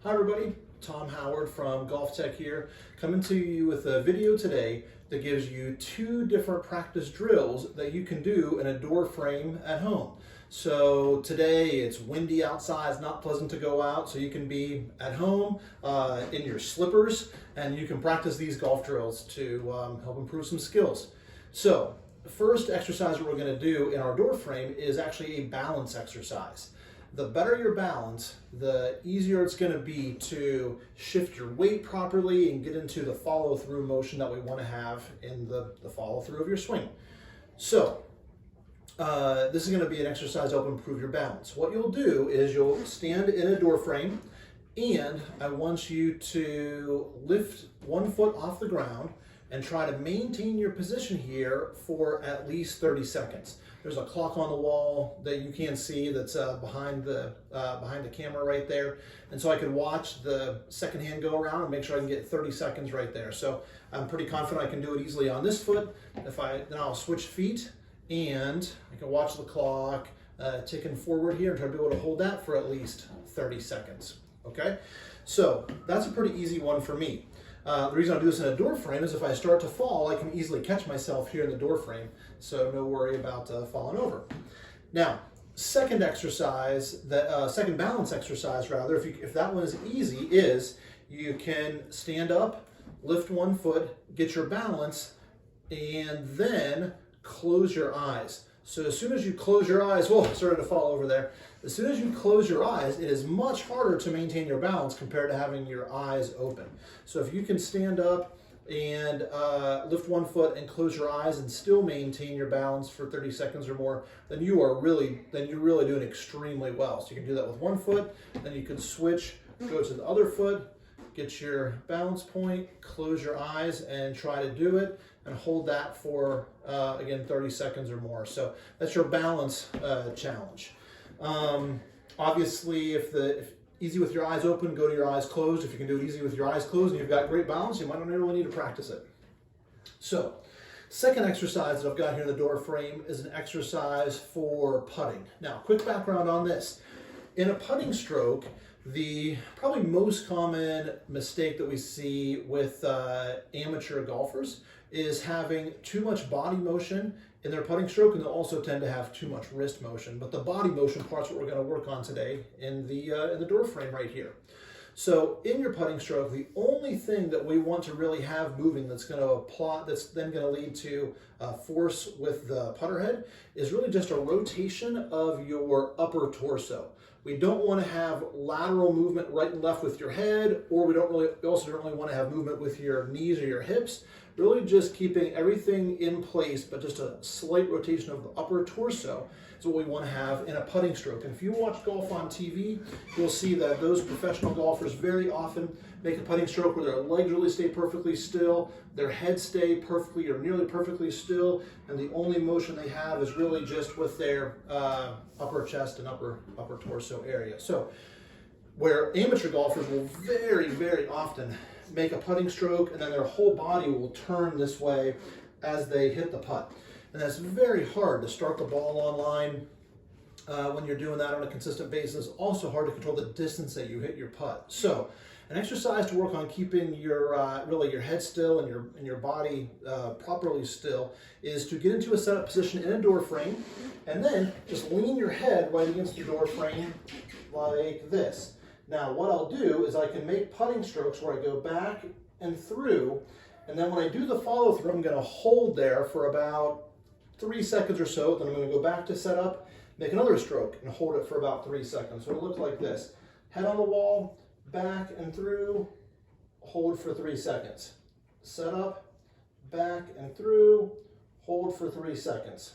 Hi everybody, Tom Howard from Golf Tech here, coming to you with a video today that gives you two different practice drills that you can do in a door frame at home. So today it's windy outside, it's not pleasant to go out, so you can be at home in your slippers and you can practice these golf drills to help improve some skills. So the first exercise that we're going to do in our door frame is actually a balance exercise. The better your balance, the easier it's going to be to shift your weight properly and get into the follow-through motion that we want to have in the follow-through of your swing. So this is going to be an exercise to help improve your balance. What you'll do is you'll stand in a door frame, and I want you to lift one foot off the ground and try to maintain your position here for at least 30 seconds. There's a clock on the wall that you can't see that's behind the camera right there. And so I can watch the second hand go around and make sure I can get 30 seconds right there. So I'm pretty confident I can do it easily on this foot. Then I'll switch feet and I can watch the clock ticking forward here and try to be able to hold that for at least 30 seconds. Okay, so that's a pretty easy one for me. The reason I do this in a door frame is if I start to fall, I can easily catch myself here in the door frame, so no worry about falling over. Now, second exercise, second balance exercise rather, if that one is easy, is you can stand up, lift one foot, get your balance, and then close your eyes. So as soon as you close your eyes, whoa, it started to fall over there. As soon as you close your eyes, it is much harder to maintain your balance compared to having your eyes open. So if you can stand up and lift one foot and close your eyes and still maintain your balance for 30 seconds or more, then you're really doing extremely well. So you can do that with one foot, then you can switch, go to the other foot, get your balance point, close your eyes and try to do it and hold that for, again, 30 seconds or more. So that's your balance challenge. Obviously, if easy with your eyes open, go to your eyes closed. If you can do it easy with your eyes closed and you've got great balance, you might not really need to practice it. So, second exercise that I've got here in the door frame is an exercise for putting. Now, quick background on this. In a putting stroke, the probably most common mistake that we see with amateur golfers is having too much body motion in their putting stroke, and they'll also tend to have too much wrist motion. But the body motion part's what we're going to work on today in the door frame right here. So in your putting stroke, the only thing that we want to really have moving that's then going to lead to force with the putter head is really just a rotation of your upper torso. We don't want to have lateral movement right and left with your head, or we also don't really want to have movement with your knees or your hips. Really just keeping everything in place, but just a slight rotation of the upper torso is what we want to have in a putting stroke. And if you watch golf on TV, you'll see that those professional golfers very often make a putting stroke where their legs really stay perfectly still, their heads stay perfectly or nearly perfectly still, and the only motion they have is really just with their upper chest and upper torso area. So where amateur golfers will very, very often make a putting stroke and then their whole body will turn this way as they hit the putt. And that's very hard to start the ball on line when you're doing that on a consistent basis. Also hard to control the distance that you hit your putt. So an exercise to work on keeping your really your head still and your body properly still is to get into a setup position in a door frame and then just lean your head right against the door frame like this. Now what I'll do is I can make putting strokes where I go back and through, and then when I do the follow through, I'm going to hold there for about 3 seconds or so, then I'm going to go back to set up, make another stroke, and hold it for about 3 seconds. So it'll look like this. Head on the wall, back and through, hold for 3 seconds. Set up, back and through, hold for 3 seconds.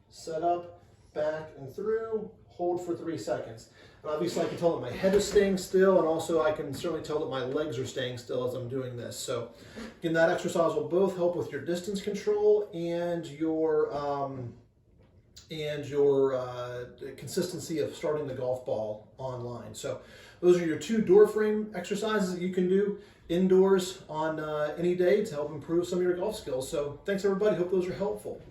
Set up, back and through, hold for 3 seconds. And obviously I can tell that my head is staying still, and also I can certainly tell that my legs are staying still as I'm doing this. So again, that exercise will both help with your distance control and your consistency of starting the golf ball online. So those are your two door frame exercises that you can do indoors on any day to help improve some of your golf skills. So thanks everybody, hope those are helpful.